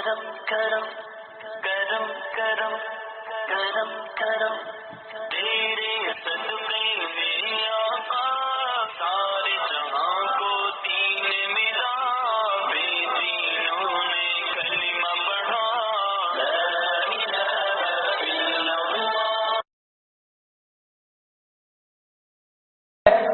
کرم کرم کرم کرم کرم کرم تیرے صدقے میں آقا سارے جہاں کو دین ملا بے دینوں نے کلمہ پڑھا لا الہ الا اللہ.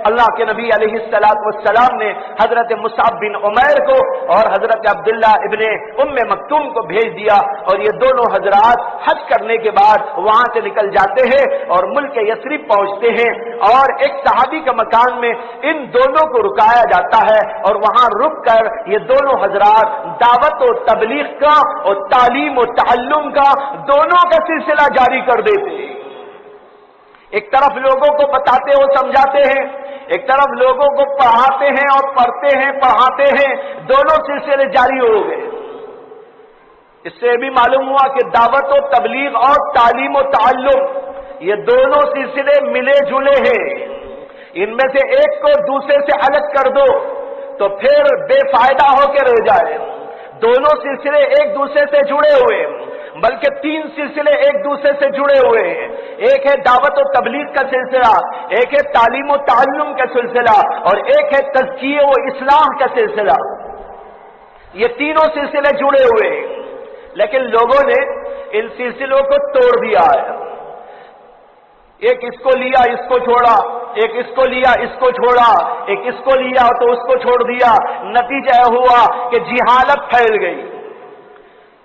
اللہ کے نبی علیہ السلام نے حضرت مصعب بن عمیر کو اور حضرت عبداللہ ابن ام مکتوم کو بھیج دیا، اور یہ دونوں حضرات حج کرنے کے بعد وہاں سے نکل جاتے ہیں اور ملک یثرب پہنچتے ہیں، اور ایک صحابی کے مکان میں ان دونوں کو رکایا جاتا ہے، اور وہاں رک کر یہ دونوں حضرات دعوت و تبلیغ کا اور تعلیم و تعلم کا دونوں کا سلسلہ جاری کر دیتے ہیں. ایک طرف لوگوں کو بتاتے اور سمجھاتے ہیں، ایک طرف لوگوں کو پڑھاتے ہیں اور پڑھتے ہیں پڑھاتے ہیں، دونوں سلسلے جاری ہو گئے. اس سے بھی معلوم ہوا کہ دعوت و تبلیغ اور تعلیم و تعلم یہ دونوں سلسلے ملے جلے ہیں. ان میں سے ایک کو دوسرے سے الگ کر دو تو پھر بے فائدہ ہو کے رہ جائے. دونوں سلسلے ایک دوسرے سے جڑے ہوئے، بلکہ تین سلسلے ایک دوسرے سے جڑے ہوئے ہیں. ایک ہے دعوت و تبلیغ کا سلسلہ، ایک ہے تعلیم و تعلم کا سلسلہ، اور ایک ہے تزکیہ و اصلاح کا سلسلہ. یہ تینوں سلسلے جڑے ہوئے ہیں، لیکن لوگوں نے ان سلسلوں کو توڑ دیا ہے. ایک اس کو لیا اس کو چھوڑا، ایک اس کو لیا اس کو چھوڑا، ایک اس کو لیا تو اس کو چھوڑ دیا. نتیجہ ہوا کہ جہالت پھیل گئی.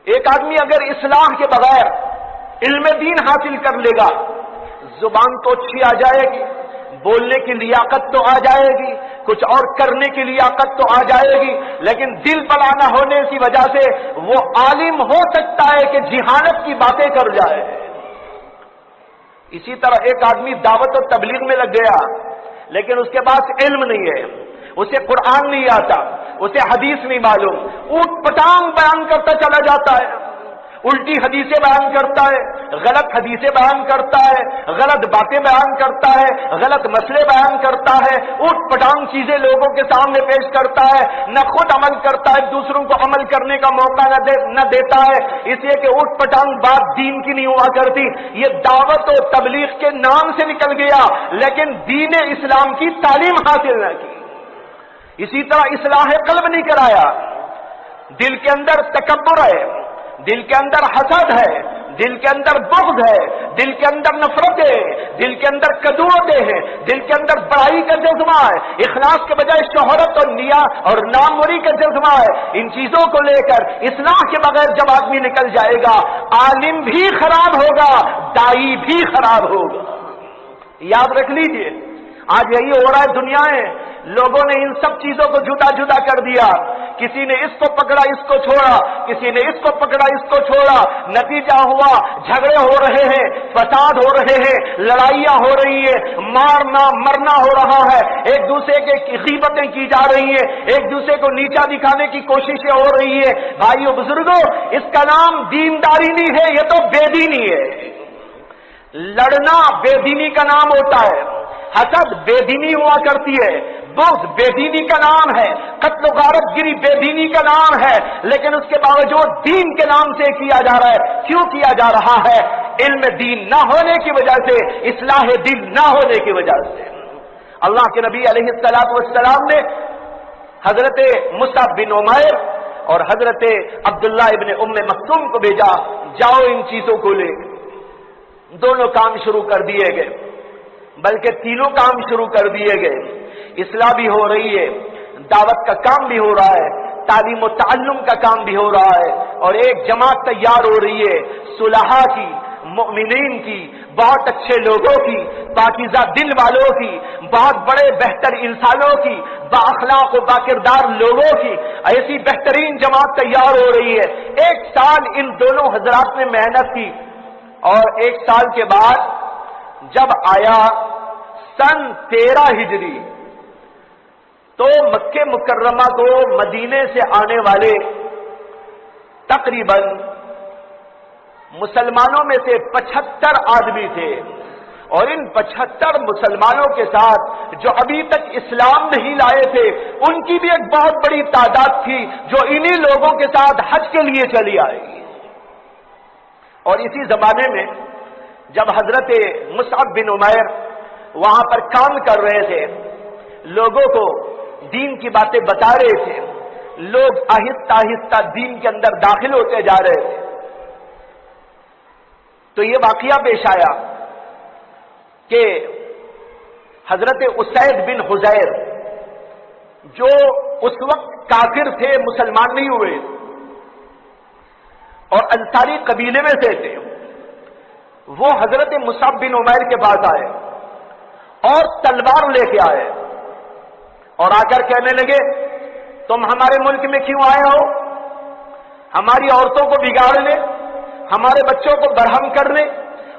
ایک آدمی اگر اصلاح کے بغیر علم دین حاصل کر لے گا، زبان تو اچھی آ جائے گی، بولنے کی لیاقت تو آ جائے گی، کچھ اور کرنے کی لیاقت تو آ جائے گی، لیکن دل بلا نہ ہونے کی وجہ سے وہ عالم ہو سکتا ہے کہ جہالت کی باتیں کر جائے. اسی طرح ایک آدمی دعوت و تبلیغ میں لگ گیا، لیکن اس کے پاس علم نہیں ہے، اسے قرآن نہیں آتا، اسے حدیث نہیں معلوم، اوٹ پٹانگ بیان کرتا چلا جاتا ہے، الٹی حدیثیں بیان کرتا ہے، غلط حدیثیں بیان کرتا ہے، غلط باتیں بیان کرتا ہے، غلط مسئلے بیان کرتا ہے، اوٹ پٹانگ چیزیں لوگوں کے سامنے پیش کرتا ہے، نہ خود عمل کرتا ہے، دوسروں کو عمل کرنے کا موقع نہ دیتا ہے، اس لیے کہ اوٹ پٹانگ بات دین کی نہیں ہوا کرتی. یہ دعوت و تبلیغ کے نام سے نکل گیا، لیکن دین اسلام کی تعلیم حاصل نہ کی. اسی طرح اصلاح قلب نہیں کرایا. دل کے اندر تکبر ہے، دل کے اندر حسد ہے، دل کے اندر بغض ہے، دل کے اندر نفرت ہے، دل کے اندر کدورتیں ہیں، دل کے اندر بڑائی کا جذبہ ہے، اخلاص کے بجائے شہرت اور نیا اور ناموری کا جذبہ ہے. ان چیزوں کو لے کر اصلاح کے بغیر جب آدمی نکل جائے گا، عالم بھی خراب ہوگا، دائی بھی خراب ہوگا. یاد رکھ لیجئے، آج یہی ہو رہا ہے دنیا میں. لوگوں نے ان سب چیزوں کو جدا جدا کر دیا. کسی نے اس کو پکڑا اس کو چھوڑا، کسی نے اس کو پکڑا اس کو چھوڑا. نتیجہ ہوا جھگڑے ہو رہے ہیں، فساد ہو رہے ہیں، لڑائیاں ہو رہی ہیں، مارنا مرنا ہو رہا ہے، ایک دوسرے کی غیبتیں کی جا رہی ہیں، ایک دوسرے کو نیچا دکھانے کی کوششیں ہو رہی ہیں. بھائیو بزرگوں، اس کا نام دینداری نہیں ہے، یہ تو بے دینی ہے. لڑنا بے دینی کا نام ہوتا ہے، حسد بے دینی ہوا کرتی ہے، بغض بے دینی کا نام ہے، قتل و غارت گری بے دینی کا نام ہے. لیکن اس کے باوجود دین کے نام سے کیا جا رہا ہے. کیوں کیا جا رہا ہے؟ علم دین نہ ہونے کی وجہ سے، اصلاح دل نہ ہونے کی وجہ سے. اللہ کے نبی علیہ السلام نے حضرت مصعب بن عمیر اور حضرت عبداللہ ابن ام مکتوم کو بھیجا، جاؤ ان چیزوں کو لے. دونوں کام شروع کر دیے گئے، بلکہ تینوں کام شروع کر دیے گئے. اصلاح بھی ہو رہی ہے، دعوت کا کام بھی ہو رہا ہے، تعلیم و تعلم کا کام بھی ہو رہا ہے، اور ایک جماعت تیار ہو رہی ہے صلحاء کی، مؤمنین کی، بہت اچھے لوگوں کی، پاکیزہ دل والوں کی، بہت بڑے بہتر انسانوں کی، بااخلاق و باکردار لوگوں کی. ایسی بہترین جماعت تیار ہو رہی ہے. 1 سال ان دونوں حضرات نے محنت کی، اور 1 سال کے بعد جب آیا سن 13 ہجری، تو مکہ مکرمہ کو مدینے سے آنے والے تقریباً مسلمانوں میں سے 75 آدمی تھے، اور ان 75 مسلمانوں کے ساتھ جو ابھی تک اسلام نہیں لائے تھے ان کی بھی ایک بہت بڑی تعداد تھی جو انہی لوگوں کے ساتھ حج کے لیے چلی آئی. اور اسی زمانے میں جب حضرت مصعب بن عمیر وہاں پر کام کر رہے تھے، لوگوں کو دین کی باتیں بتا رہے تھے، لوگ آہستہ آہستہ دین کے اندر داخل ہوتے جا رہے تھے، تو یہ واقعہ پیش آیا کہ حضرت اسید بن حضیر جو اس وقت کافر تھے، مسلمان نہیں ہوئے اور انصاری قبیلے میں سے تھے، وہ حضرت مصعب بن عمیر کے پاس آئے اور تلوار لے کے آئے اور آ کر کہنے لگے تم ہمارے ملک میں کیوں آئے ہو؟ ہماری عورتوں کو بگاڑنے، ہمارے بچوں کو برہم کرنے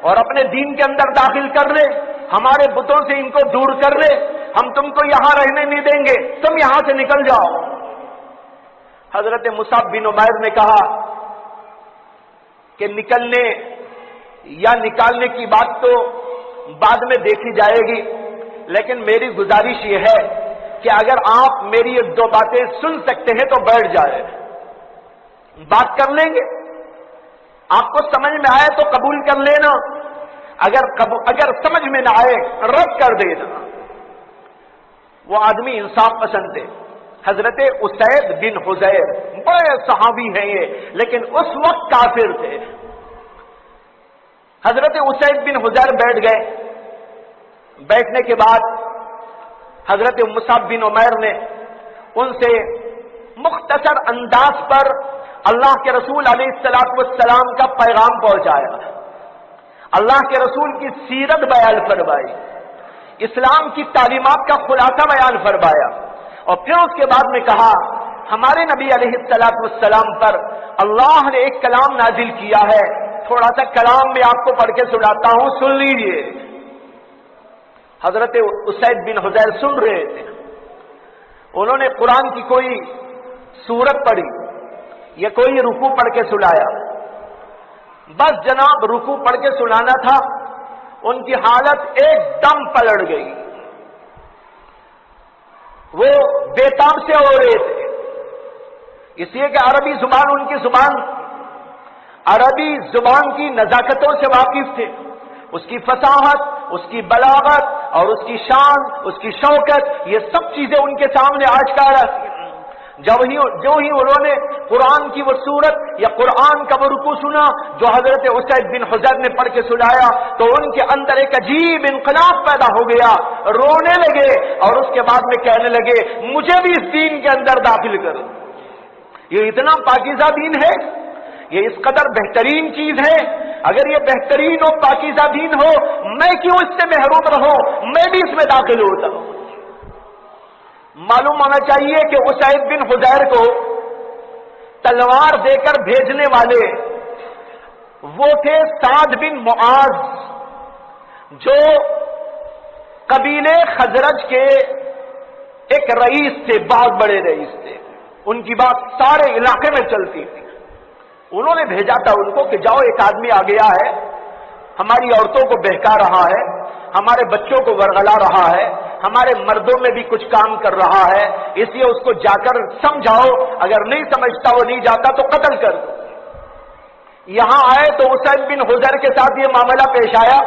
اور اپنے دین کے اندر داخل کرنے، ہمارے بتوں سے ان کو دور کرنے، ہم تم کو یہاں رہنے نہیں دیں گے، تم یہاں سے نکل جاؤ. حضرت مصعب بن عمیر نے کہا کہ نکلنے یا نکالنے کی بات تو بعد میں دیکھی جائے گی، لیکن میری گزارش یہ ہے کہ اگر آپ میری ایک دو باتیں سن سکتے ہیں تو بیٹھ جائے، بات کر لیں گے، آپ کو سمجھ میں آئے تو قبول کر لینا، اگر سمجھ میں نہ آئے رد کر دینا. وہ آدمی انصاف پسند تھے، حضرت اسید بن حضیر، بڑے صحابی ہیں یہ، لیکن اس وقت کافر تھے. حضرت اسید بن حضیر بیٹھ گئے. بیٹھنے کے بعد حضرت مصعب بن عمیر نے ان سے مختصر انداز پر اللہ کے رسول علیہ السلام کا پیغام پہنچایا، اللہ کے رسول کی سیرت بیان فرمائی، اسلام کی تعلیمات کا خلاصہ بیان فرمایا، اور پھر اس کے بعد میں کہا ہمارے نبی علیہ السلام پر اللہ نے ایک کلام نازل کیا ہے، تھوڑا سا کلام میں آپ کو پڑھ کے سناتا ہوں، سن لیجیے. حضرت اسید بن حضیر سن رہے تھے. انہوں نے قرآن کی کوئی سورت پڑھی یا کوئی رکوع پڑھ کے سنایا. بس جناب رکوع پڑھ کے سنانا تھا، ان کی حالت ایک دم پلٹ گئی. وہ بےتاب سے ہو رہے تھے، اس لیے کہ عربی زبان ان کی زبان، عربی زبان کی نزاکتوں سے واقف تھے، اس کی فصاحت، اس کی بلاغت اور اس کی شان، اس کی شوکت، یہ سب چیزیں ان کے سامنے آشکارا تھیں. جو ہی انہوں نے قرآن کی وہ سورت یا قرآن کا وہ رکوع سنا جو حضرت اسید بن حضیر نے پڑھ کے سنایا تو ان کے اندر ایک عجیب انقلاب پیدا ہو گیا، رونے لگے اور اس کے بعد میں کہنے لگے مجھے بھی اس دین کے اندر داخل کرو. یہ اتنا پاکیزہ دین ہے، یہ اس قدر بہترین چیز ہے، اگر یہ بہترین اور پاکیزہ دین ہو میں کیوں اس سے محروم رہوں، میں بھی اس میں داخل ہوتا ہوں. معلوم ہونا چاہیے کہ اسید بن حضیر کو تلوار دے کر بھیجنے والے وہ تھے سعد بن معاذ، جو قبیلے خزرج کے ایک رئیس تھے، بہت بڑے رئیس تھے، ان کی بات سارے علاقے میں چلتی تھی. انہوں نے بھیجا تھا ان کو کہ جاؤ ایک آدمی آ گیا ہے، ہماری عورتوں کو بہکا رہا ہے، ہمارے بچوں کو ورغلا رہا ہے، ہمارے مردوں میں بھی کچھ کام کر رہا ہے، اس لیے اس کو جا کر سمجھاؤ، اگر نہیں سمجھتا وہ نہیں جاتا تو قتل کر دو. یہاں آئے تو اسید بن حضیر کے ساتھ یہ معاملہ پیش آیا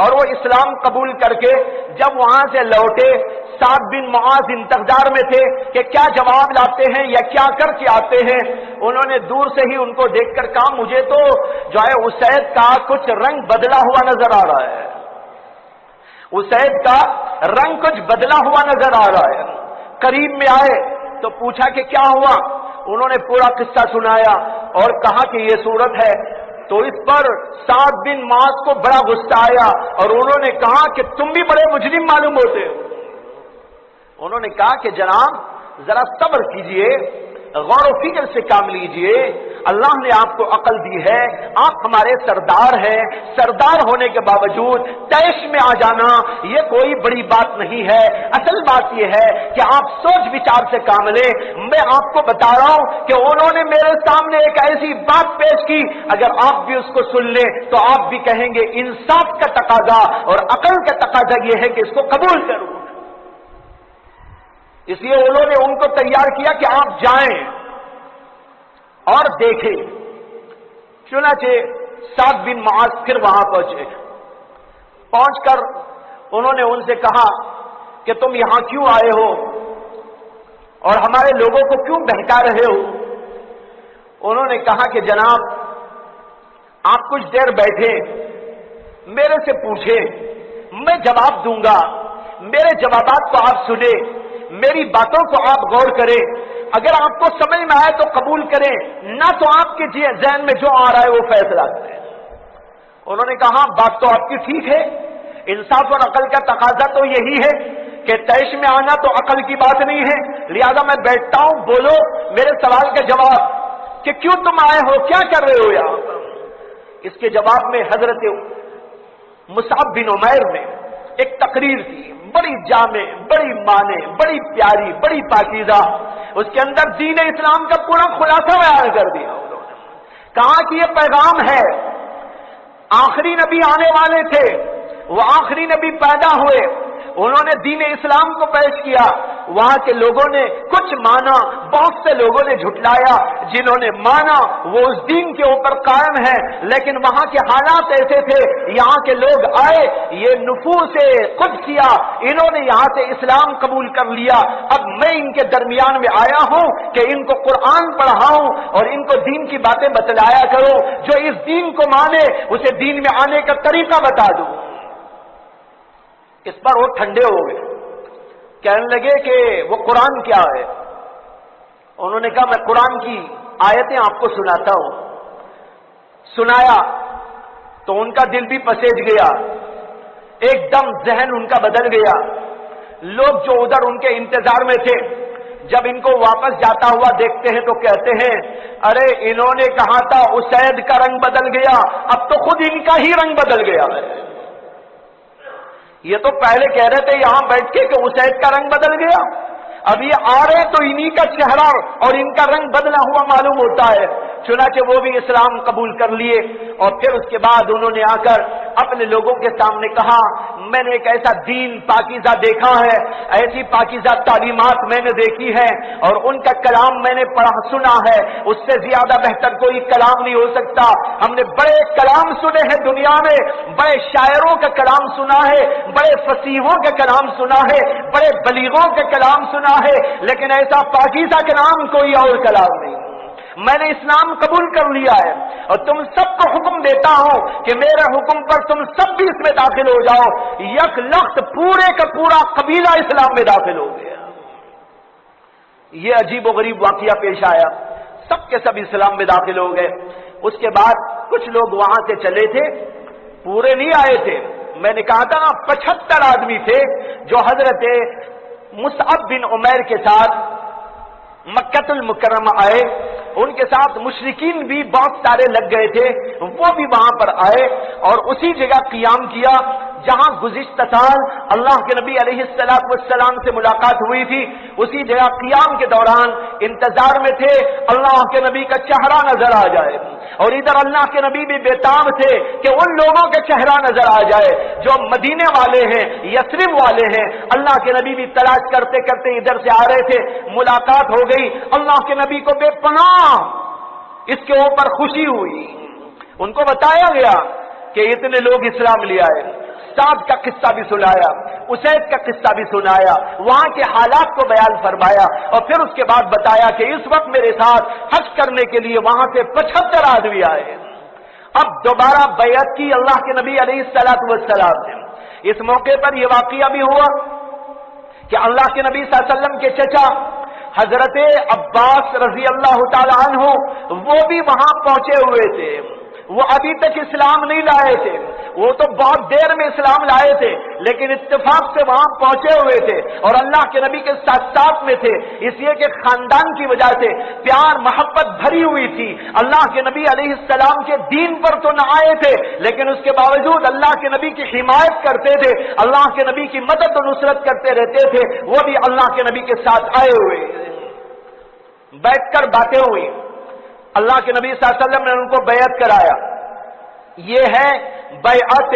اور وہ اسلام قبول کر کے جب وہاں سے لوٹے سعد بن معاذ انتظار میں تھے کہ کیا جواب لاتے ہیں یا کیا کر کے آتے ہیں. انہوں نے دور سے ہی ان کو دیکھ کر کہا مجھے تو جو ہے اسید کا کچھ رنگ بدلا ہوا نظر آ رہا ہے، اسید کا رنگ کچھ بدلا ہوا نظر آ رہا ہے. قریب میں آئے تو پوچھا کہ کیا ہوا، انہوں نے پورا قصہ سنایا اور کہا کہ یہ صورت ہے. تو اس پر سعد بن معاذ کو بڑا غصہ آیا اور انہوں نے کہا کہ تم بھی بڑے مجرم معلوم ہوتے ہو. انہوں نے کہا کہ جناب ذرا صبر کیجئے، غور و فکر سے کام لیجئے. اللہ نے آپ کو عقل دی ہے, آپ ہمارے سردار ہیں, سردار ہونے کے باوجود طیش میں آ جانا یہ کوئی بڑی بات نہیں ہے. اصل بات یہ ہے کہ آپ سوچ وچار سے کام لیں. میں آپ کو بتا رہا ہوں کہ انہوں نے میرے سامنے ایک ایسی بات پیش کی, اگر آپ بھی اس کو سن لیں تو آپ بھی کہیں گے انصاف کا تقاضا اور عقل کا تقاضا یہ ہے کہ اس کو قبول کروں. اس لیے انہوں نے ان کو تیار کیا کہ آپ جائیں اور دیکھیں. چنانچہ سعد بن معاذ پھر وہاں پہنچے. پہنچ کر انہوں نے ان سے کہا کہ تم یہاں کیوں آئے ہو اور ہمارے لوگوں کو کیوں بہکا رہے ہو؟ انہوں نے کہا کہ جناب آپ کچھ دیر بیٹھے, میرے سے پوچھیں, میں جواب دوں گا. میرے جوابات کو آپ سنیں, میری باتوں کو آپ غور کریں. اگر آپ کو سمجھ میں آئے تو قبول کریں, نہ تو آپ کے ذہن میں جو آ رہا ہے وہ فیصلہ کریں. انہوں نے کہا بات تو آپ کی ٹھیک ہے, انصاف اور عقل کا تقاضا تو یہی ہے کہ طیش میں آنا تو عقل کی بات نہیں ہے, لہذا میں بیٹھتا ہوں, بولو میرے سوال کا جواب کہ کیوں تم آئے ہو, کیا کر رہے ہو یہاں. اس کے جواب میں حضرت مصعب بن عمیر نے ایک تقریر کی, بڑی جامع, بڑی معنی, بڑی پیاری, بڑی پاکیزہ. اس کے اندر دین اسلام کا پورا خلاصہ بیان کر دیا. انہوں نے کہا کہ یہ پیغام ہے, آخری نبی آنے والے تھے, وہ آخری نبی پیدا ہوئے, انہوں نے دین اسلام کو پیش کیا. وہاں کے لوگوں نے کچھ مانا, بہت سے لوگوں نے جھٹلایا. جنہوں نے مانا وہ اس دین کے اوپر قائم ہے, لیکن وہاں کے حالات ایسے تھے, یہاں کے لوگ آئے, یہ نفوس قدسیہ, انہوں نے یہاں سے اسلام قبول کر لیا. اب میں ان کے درمیان میں آیا ہوں کہ ان کو قرآن پڑھاؤں اور ان کو دین کی باتیں بتلایا کروں. جو اس دین کو مانے اسے دین میں آنے کا طریقہ بتا دوں. اس پر وہ ٹھنڈے ہو گئے, کہنے لگے کہ وہ قرآن کیا ہے. انہوں نے کہا میں قرآن کی آیتیں آپ کو سناتا ہوں. سنایا تو ان کا دل بھی پسیج گیا, ایک دم ذہن ان کا بدل گیا. لوگ جو ادھر ان کے انتظار میں تھے, جب ان کو واپس جاتا ہوا دیکھتے ہیں تو کہتے ہیں ارے انہوں نے کہا تھا اسید کا رنگ بدل گیا, اب تو خود ان کا ہی رنگ بدل گیا ہے. یہ تو پہلے کہہ رہے تھے یہاں بیٹھ کے کہ اسید کا رنگ بدل گیا, اب یہ آ رہے تو انہی کا چہرہ اور ان کا رنگ بدلا ہوا معلوم ہوتا ہے. چنانچہ وہ بھی اسلام قبول کر لیے. اور پھر اس کے بعد انہوں نے آ کر اپنے لوگوں کے سامنے کہا میں نے ایک ایسا دین پاکیزہ دیکھا ہے, ایسی پاکیزہ تعلیمات میں نے دیکھی ہے, اور ان کا کلام میں نے پڑھا سنا ہے, اس سے زیادہ بہتر کوئی کلام نہیں ہو سکتا. ہم نے بڑے کلام سنے ہیں دنیا میں, بڑے شاعروں کا کلام سنا ہے, بڑے فصیحوں کا کلام سنا ہے, بڑے بلیغوں کا کلام سنا ہے, لیکن ایسا پاکیزہ کلام کوئی اور کلام نہیں. میں نے اسلام قبول کر لیا ہے اور تم سب کو حکم دیتا ہوں کہ میرے حکم پر تم سب بھی اس میں داخل ہو جاؤ. یک لخت پورے کا پورا قبیلہ اسلام میں داخل ہو گیا. یہ عجیب و غریب واقعہ پیش آیا, سب کے سب اسلام میں داخل ہو گئے. اس کے بعد کچھ لوگ وہاں سے چلے تھے, پورے نہیں آئے تھے. میں نے کہا تھا 75 آدمی تھے جو حضرت مصعب بن عمیر کے ساتھ مکہ المکرمہ آئے. ان کے ساتھ مشرکین بھی بہت سارے لگ گئے تھے, وہ بھی وہاں پر آئے اور اسی جگہ قیام کیا جہاں گزشتہ سال اللہ کے نبی علیہ السلام سے ملاقات ہوئی تھی. اسی جگہ قیام کے دوران انتظار میں تھے اللہ کے نبی کا چہرہ نظر آ جائے, اور ادھر اللہ کے نبی بھی بےتاب تھے کہ ان لوگوں کا چہرہ نظر آ جائے جو مدینے والے ہیں, یثرب والے ہیں. اللہ کے نبی بھی تلاش کرتے کرتے ادھر سے آ رہے تھے, ملاقات ہو گئی. اللہ کے نبی کو بے پناہ اس کے اوپر خوشی ہوئی. ان کو بتایا گیا کہ اتنے لوگ اسلام لے آئے. سعد کا قصہ بھی سنایا, اسید کا قصہ بھی سنایا, وہاں کے حالات کو بیان فرمایا, اور پھر اس کے بعد بتایا کہ اس وقت میرے ساتھ حج کرنے کے لیے وہاں سے 75 آدمی آئے. اب دوبارہ بیعت کی اللہ کے نبی علیہ السلام نے. اس موقع پر یہ واقعہ بھی ہوا کہ اللہ کے نبی صلی اللہ علیہ وسلم کے چچا حضرت عباس رضی اللہ تعالی عنہ وہ بھی وہاں پہنچے ہوئے تھے. وہ ابھی تک اسلام نہیں لائے تھے. وہ تو بہت دیر میں اسلام لائے تھے لیکن اتفاق سے وہاں پہنچے ہوئے تھے اور اللہ کے نبی کے ساتھ ساتھ میں تھے، اس لیے کہ خاندان کی وجہ سے پیار محبت بھری ہوئی تھی۔ اللہ کے نبی علیہ السلام کے دین پر تو نہ آئے تھے لیکن اس کے باوجود اللہ کے نبی کی حمایت کرتے تھے، اللہ کے نبی کی مدد و نصرت کرتے رہتے تھے، وہ بھی اللہ کے نبی کے ساتھ آئے ہوئے۔ بیٹھ کر باتیں ہوئی، اللہ کے نبی صلی اللہ علیہ وسلم نے ان کو بیعت کرایا۔ یہ ہے بیعت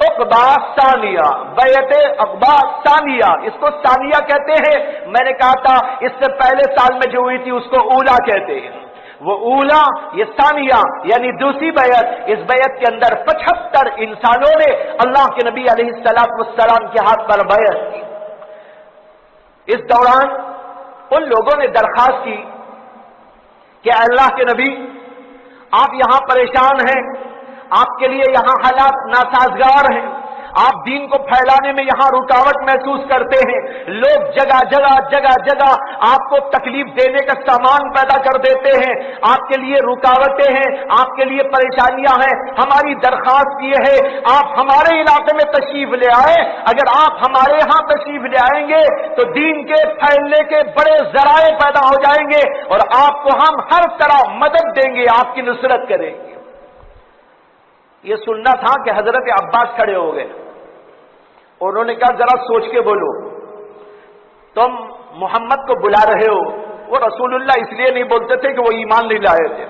عقبہ ثانیہ، بیعت عقبہ ثانیہ، اس کو ثانیہ کہتے ہیں۔ میں نے کہا تھا اس سے پہلے سال میں جو ہوئی تھی اس کو اولا کہتے ہیں، وہ اولا یہ ثانیہ یعنی دوسری بیعت۔ اس بیعت کے اندر 75 انسانوں نے اللہ کے نبی علیہ السلام کے ہاتھ پر بیعت کی۔ اس دوران ان لوگوں نے درخواست کی کہ اللہ کے نبی آپ یہاں پریشان ہیں، آپ کے لیے یہاں حالات ناسازگار ہیں، آپ دین کو پھیلانے میں یہاں رکاوٹ محسوس کرتے ہیں، لوگ جگہ جگہ آپ کو تکلیف دینے کا سامان پیدا کر دیتے ہیں، آپ کے لیے رکاوٹیں ہیں، آپ کے لیے پریشانیاں ہیں۔ ہماری درخواست یہ ہے آپ ہمارے علاقے میں تشریف لے آئے، اگر آپ ہمارے یہاں تشریف لے آئیں گے تو دین کے پھیلنے کے بڑے ذرائع پیدا ہو جائیں گے اور آپ کو ہم ہر طرح مدد دیں گے، آپ کی نصرت کریں گے۔ یہ سننا تھا کہ حضرت عباس کھڑے ہو گئے، انہوں نے کہا ذرا سوچ کے بولو، تم محمد کو بلا رہے ہو، وہ رسول اللہ اس لیے نہیں بولتے تھے کہ وہ ایمان نہیں لائے تھے،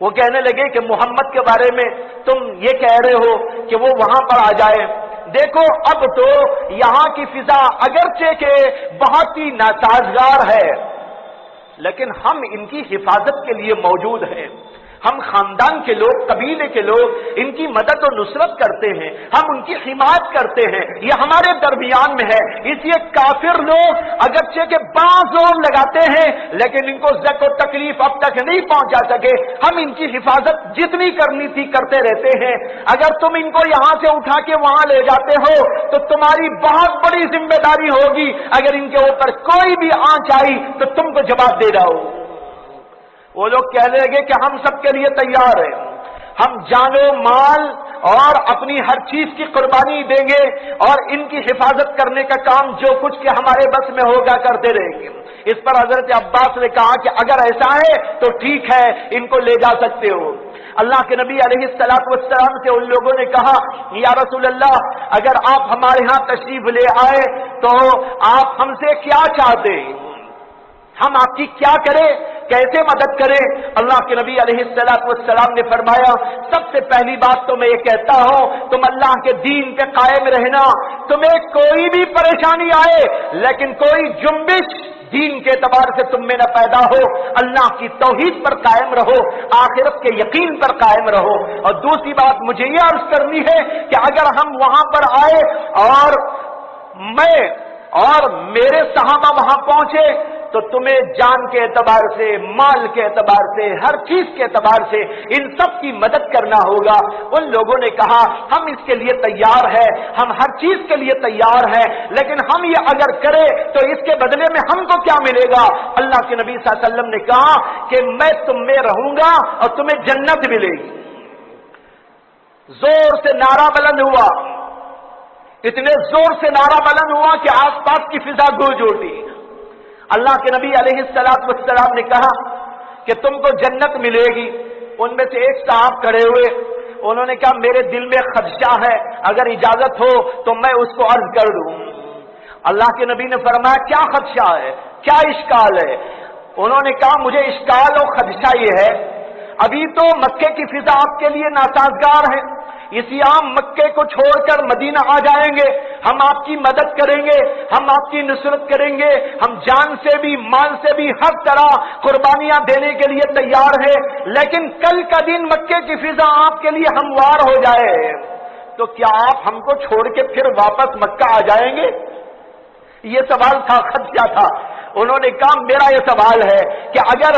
وہ کہنے لگے کہ محمد کے بارے میں تم یہ کہہ رہے ہو کہ وہ وہاں پر آ جائے۔ دیکھو اب تو یہاں کی فضا اگرچہ کہ بہت ہی ناسازگار ہے لیکن ہم ان کی حفاظت کے لیے موجود ہیں، ہم خاندان کے لوگ، قبیلے کے لوگ ان کی مدد و نصرت کرتے ہیں، ہم ان کی حمایت کرتے ہیں، یہ ہمارے درمیان میں ہے۔ اس لیے کافر لوگ اگرچہ کہ بڑا زور لگاتے ہیں لیکن ان کو زک و تکلیف اب تک نہیں پہنچا سکے، ہم ان کی حفاظت جتنی کرنی تھی کرتے رہتے ہیں۔ اگر تم ان کو یہاں سے اٹھا کے وہاں لے جاتے ہو تو تمہاری بہت بڑی ذمہ داری ہوگی، اگر ان کے اوپر کوئی بھی آنچ آئی تو تم کو جواب دے رہا ہو۔ وہ لوگ کہنے لگے کہ ہم سب کے لیے تیار ہیں، ہم جان و مال اور اپنی ہر چیز کی قربانی دیں گے اور ان کی حفاظت کرنے کا کام جو کچھ کہ ہمارے بس میں ہوگا کرتے رہیں گے۔ اس پر حضرت عباس نے کہا کہ اگر ایسا ہے تو ٹھیک ہے، ان کو لے جا سکتے ہو۔ اللہ کے نبی علیہ السلام سے ان لوگوں نے کہا یا رسول اللہ اگر آپ ہمارے ہاں تشریف لے آئے تو آپ ہم سے کیا چاہتے ہیں، ہم آپ کی کیا کریں، کیسے مدد کریں؟ اللہ کے نبی علیہ السلام نے فرمایا سب سے پہلی بات تو میں یہ کہتا ہوں تم اللہ کے دین پہ قائم رہنا، تمہیں کوئی بھی پریشانی آئے لیکن کوئی جنبش دین کے اعتبار سے تم میں نہ پیدا ہو، اللہ کی توحید پر قائم رہو، آخرت کے یقین پر قائم رہو۔ اور دوسری بات مجھے یہ عرض کرنی ہے کہ اگر ہم وہاں پر آئے اور میں اور میرے صحابہ وہاں پہنچے تو تمہیں جان کے اعتبار سے، مال کے اعتبار سے، ہر چیز کے اعتبار سے ان سب کی مدد کرنا ہوگا۔ ان لوگوں نے کہا ہم اس کے لیے تیار ہیں، ہم ہر چیز کے لیے تیار ہیں، لیکن ہم یہ اگر کریں تو اس کے بدلے میں ہم کو کیا ملے گا؟ اللہ کے نبی صلی اللہ علیہ وسلم نے کہا کہ میں تم میں رہوں گا اور تمہیں جنت ملے گی۔ زور سے نعرہ بلند ہوا، اتنے زور سے نعرہ بلند ہوا کہ آس پاس کی فضا گونج اٹھی۔ اللہ کے نبی علیہ السلام نے کہا کہ تم کو جنت ملے گی۔ ان میں سے ایک صاحب کھڑے ہوئے، انہوں نے کہا میرے دل میں خدشہ ہے، اگر اجازت ہو تو میں اس کو عرض کر دوں۔ اللہ کے نبی نے فرمایا کیا خدشہ ہے، کیا اشکال ہے؟ انہوں نے کہا مجھے اشکال اور خدشہ یہ ہے ابھی تو مکے کی فضا آپ کے لیے ناسازگار ہے، اسی عام مکے کو چھوڑ کر مدینہ آ جائیں گے، ہم آپ کی مدد کریں گے، ہم آپ کی نصرت کریں گے، ہم جان سے بھی مال سے بھی ہر طرح قربانیاں دینے کے لیے تیار ہیں، لیکن کل کا دن مکے کی فضا آپ کے لیے ہموار ہو جائے تو کیا آپ ہم کو چھوڑ کے پھر واپس مکہ آ جائیں گے؟ یہ سوال تھا، خدشہ تھا۔ انہوں نے کہا میرا یہ سوال ہے کہ اگر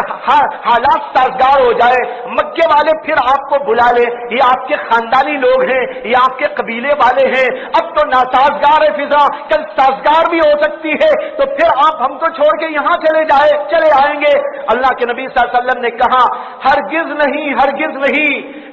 حالات سازگار ہو جائے، مکے والے پھر آپ کو بلا لیں، یہ آپ کے خاندانی لوگ ہیں، یہ آپ کے قبیلے والے ہیں، اب تو ناسازگار ہے فضا، کل سازگار بھی ہو سکتی ہے، تو پھر آپ ہم کو چھوڑ کے یہاں چلے آئیں گے؟ اللہ کے نبی صلی اللہ علیہ وسلم نے کہا ہرگز نہیں، ہرگز نہیں،